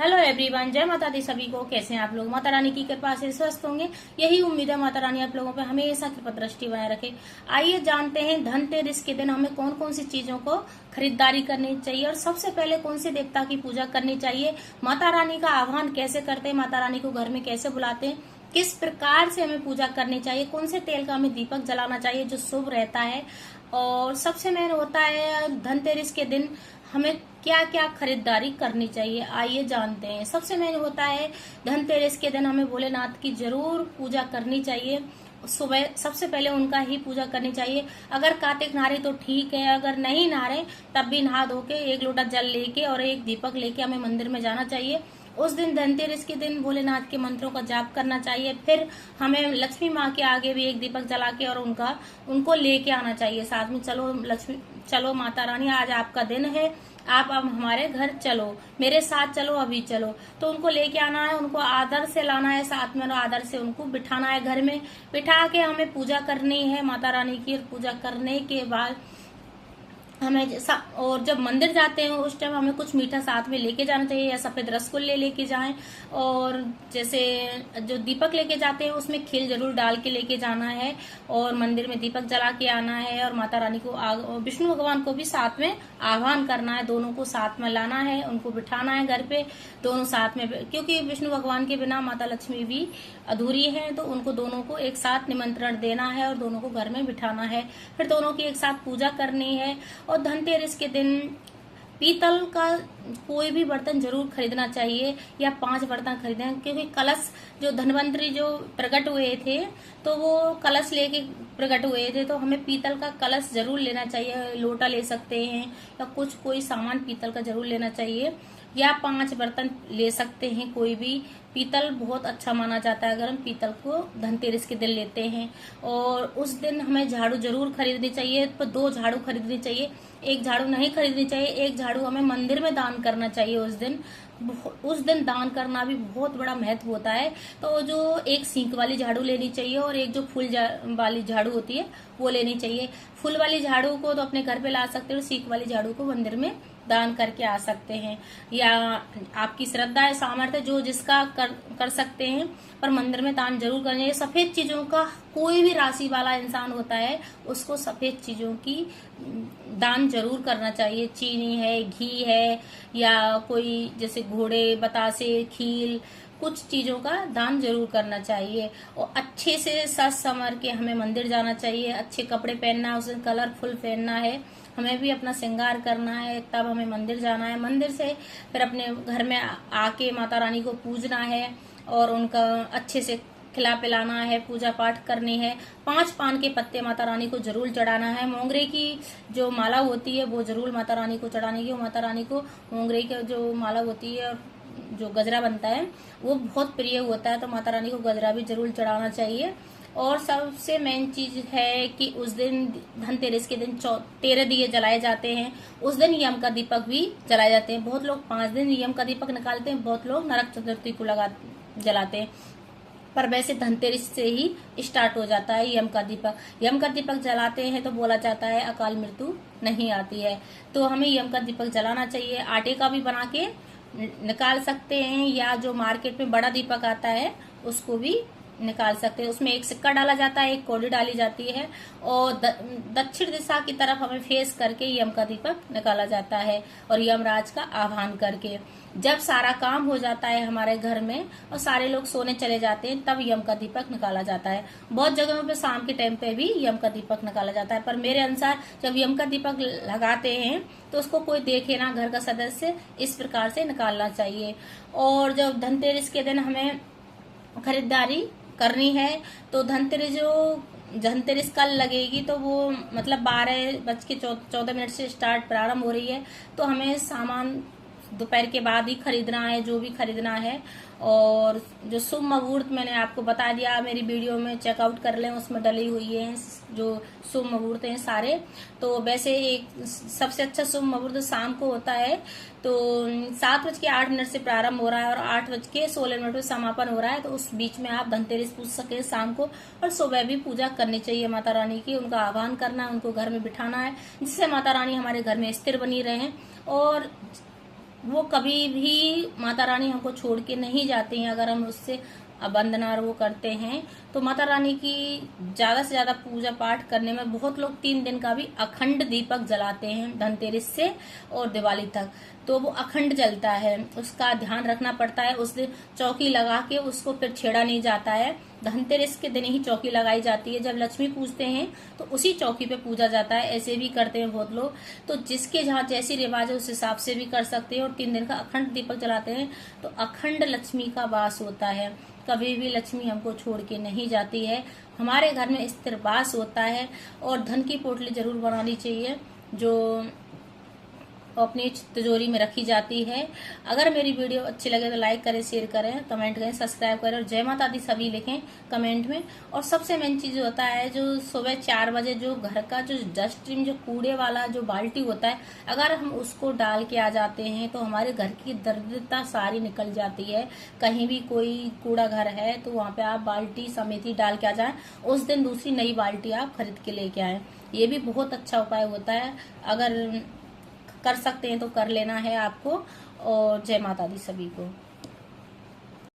Hello everyone, जय माता दी सभी को। कैसे हैं आप लोग? माता रानी की कृपा से स्वस्थ होंगे, यही उम्मीद है। माता रानी आप लोगों पे हमेशा कृपा दृष्टि बनाए रखे। आइए जानते हैं धनतेरस के दिन हमें कौन कौन सी चीजों को खरीदारी करनी चाहिए और सबसे पहले कौन से देवता की पूजा करनी चाहिए, माता रानी का आह्वान कैसे करते हैं, माता रानी को घर में कैसे बुलाते हैं, किस प्रकार से हमें पूजा करनी चाहिए, कौन से तेल का हमें दीपक जलाना चाहिए जो शुभ रहता है, और सबसे मेन होता है धनतेरस के दिन हमें क्या क्या खरीदारी करनी चाहिए। आइए जानते हैं। सबसे मेन होता है धनतेरस के दिन हमें भोलेनाथ की जरूर पूजा करनी चाहिए। सुबह सबसे पहले उनका ही पूजा करनी चाहिए। अगर कार्तिक नहारे तो ठीक है, अगर नहीं नहारे तब भी नहा धो के एक लोटा जल लेके और एक दीपक लेके हमें मंदिर में जाना चाहिए। उस दिन धनतेरस के दिन भोलेनाथ के मंत्रों का जाप करना चाहिए। फिर हमें लक्ष्मी माँ के आगे भी एक दीपक जला के और उनको लेके आना चाहिए साथ में। चलो लक्ष्मी, चलो माता रानी, आज आपका दिन है, आप अब हमारे घर चलो, मेरे साथ चलो, अभी चलो। तो उनको लेके आना है, उनको आदर से लाना है साथ में और आदर से उनको बिठाना है घर में। बिठा के हमें पूजा करनी है माता रानी की। पूजा करने के बाद हमें और जब मंदिर जाते हैं उस टाइम हमें कुछ मीठा साथ में लेके जाना चाहिए, या सफेद रसगुल्ले लेके जाएं। और जैसे जो दीपक लेके जाते हैं उसमें खील जरूर डाल के लेके जाना है और मंदिर में दीपक जला के आना है। और माता रानी को, विष्णु भगवान को भी साथ में आह्वान करना है, दोनों को साथ में लाना है, उनको बिठाना है घर पे, दोनों साथ में। क्योंकि विष्णु भगवान के बिना माता लक्ष्मी भी अधूरी है, तो उनको दोनों को एक साथ निमंत्रण देना है और दोनों को घर में बिठाना है। फिर दोनों की एक साथ पूजा करनी है। और धनतेरस के दिन पीतल का कोई भी बर्तन जरूर खरीदना चाहिए, या 5 बर्तन खरीदें। क्योंकि कलश, जो धनवंतरी जो प्रकट हुए थे तो वो कलश लेके प्रकट हुए थे, तो हमें पीतल का कलश जरूर लेना चाहिए। लोटा ले सकते हैं या कोई सामान पीतल का जरूर लेना चाहिए, या 5 बर्तन ले सकते हैं कोई भी। पीतल बहुत अच्छा माना जाता है अगर हम पीतल को धनतेरस के दिन लेते हैं। और उस दिन हमें झाड़ू जरूर खरीदनी चाहिए, तो 2 झाड़ू खरीदनी चाहिए, एक झाड़ू नहीं खरीदनी चाहिए। एक झाड़ू हमें मंदिर में दान करना चाहिए उस दिन। दान करना भी बहुत बड़ा महत्व होता है। तो जो एक सींक वाली झाड़ू लेनी चाहिए और एक जो फूल वाली झाड़ू होती है वो लेनी चाहिए। फूल वाली झाड़ू को तो अपने घर पे ला सकते हो, सींक वाली झाड़ू को मंदिर में दान करके आ सकते हैं। या आपकी श्रद्धा है, सामर्थ्य जो जिसका कर सकते हैं, पर मंदिर में दान जरूर करना चाहिए। सफेद चीजों का, कोई भी राशि वाला इंसान होता है उसको सफेद चीजों की दान जरूर करना चाहिए। चीनी है, घी है, या कोई जैसे घोड़े, बतासे, खील, कुछ चीजों का दान जरूर करना चाहिए। और अच्छे से सज संवर के हमें मंदिर जाना चाहिए। अच्छे कपड़े पहनना, उसे कलरफुल पहनना है, हमें भी अपना श्रृंगार करना है, तब हमें मंदिर जाना है। मंदिर से फिर अपने घर में आके माता रानी को पूजना है और उनका अच्छे से खिला पिलाना है, पूजा पाठ करनी है। 5 पान के पत्ते माता रानी को जरूर चढ़ाना है। मोंगरे की जो माला होती है वो जरूर माता रानी को चढ़ाने की। माता रानी को मोंगरे की जो माला होती है और जो गजरा बनता है वो बहुत प्रिय होता है, तो माता रानी को गजरा भी जरूर चढ़ाना चाहिए। और सबसे मेन चीज है कि उस दिन धनतेरस के दिन 13 दिए जलाए जाते हैं। उस दिन यम का दीपक भी जलाए जाते हैं। बहुत लोग 5 दिन यम का दीपक निकालते हैं, बहुत लोग नरक चतुर्थी को जलाते हैं, पर वैसे धनतेरस से ही स्टार्ट हो जाता है यम का दीपक। यम का दीपक जलाते हैं तो बोला जाता है अकाल मृत्यु नहीं आती है। तो हमें यम का दीपक जलाना चाहिए। आटे का भी बना के निकाल सकते हैं, या जो मार्केट में बड़ा दीपक आता है उसको भी निकाल सकते हैं। उसमें एक सिक्का डाला जाता है, एक कौड़ी डाली जाती है, और दक्षिण दिशा की तरफ हमें फेस करके यम का दीपक निकाला जाता है और यमराज का आह्वान करके। जब सारा काम हो जाता है हमारे घर में और सारे लोग सोने चले जाते हैं, तब यम का दीपक निकाला जाता है। बहुत जगहों पे शाम के टाइम पे भी यम का दीपक निकाला जाता है, पर मेरे अनुसार जब यम का दीपक लगाते हैं तो उसको कोई देखे ना, घर का सदस्य, इस प्रकार से निकालना चाहिए। और जब धनतेरस के दिन हमें खरीदारी करनी है तो धनतेरस कल लगेगी, तो वो मतलब 12:14 से स्टार्ट प्रारंभ हो रही है। तो हमें सामान दोपहर के बाद ही खरीदना है, जो भी खरीदना है। और जो शुभ मुहूर्त मैंने आपको बता दिया, मेरी वीडियो में चेकआउट कर लें, उसमें डली हुई है जो शुभ मुहूर्त हैं सारे। तो वैसे एक सबसे अच्छा शुभ मुहूर्त शाम को होता है, तो 7:08 से प्रारंभ हो रहा है और 8:16 में समापन हो रहा है। तो उस बीच में आप धनतेरस पूज सके शाम को, और सुबह भी पूजा करनी चाहिए माता रानी की। उनका आह्वान करना है, उनको घर में बिठाना है, जिससे माता रानी हमारे घर में स्थिर बनी रहे। और वो कभी भी माता रानी हमको छोड़ के नहीं जाती हैं। अगर हम उससे वंदना वो करते हैं तो माता रानी की ज्यादा से ज्यादा पूजा पाठ करने में बहुत लोग 3 दिन का भी अखंड दीपक जलाते हैं, धनतेरस से और दिवाली तक। तो वो अखंड जलता है, उसका ध्यान रखना पड़ता है। उस दिन चौकी लगा के उसको फिर छेड़ा नहीं जाता है। धनतेरस के दिन ही चौकी लगाई जाती है। जब लक्ष्मी पूजते हैं तो उसी चौकी पे पूजा जाता है। ऐसे भी करते हैं बहुत लोग। तो जिसके जहाँ जैसी रिवाज है उस हिसाब से भी कर सकते हैं। और 3 दिन का अखंड दीपक जलाते हैं तो अखंड लक्ष्मी का वास होता है। कभी भी लक्ष्मी हमको छोड़ के नहीं जाती है। हमारे घर में स्थिर वास होता है। और धन की पोटली जरूर बनानी चाहिए जो अपनी तिजोरी में रखी जाती है। अगर मेरी वीडियो अच्छी लगे तो लाइक करें, शेयर करें, कमेंट करें, सब्सक्राइब करें और जय माता दी सभी लिखें कमेंट में। और सबसे मेन चीज होता है जो सुबह 4 बजे जो घर का जो डस्टबिन, जो कूड़े वाला जो बाल्टी होता है, अगर हम उसको डाल के आ जाते हैं तो हमारे घर की दरिद्रता सारी निकल जाती है। कहीं भी कोई कूड़ा घर है तो वहाँ पे आप बाल्टी समेत ही डाल के आ जाए। उस दिन दूसरी नई बाल्टी आप खरीद के लेके आए। ये भी बहुत अच्छा उपाय होता है। अगर कर सकते हैं तो कर लेना है आपको। और जय माता दी सभी को।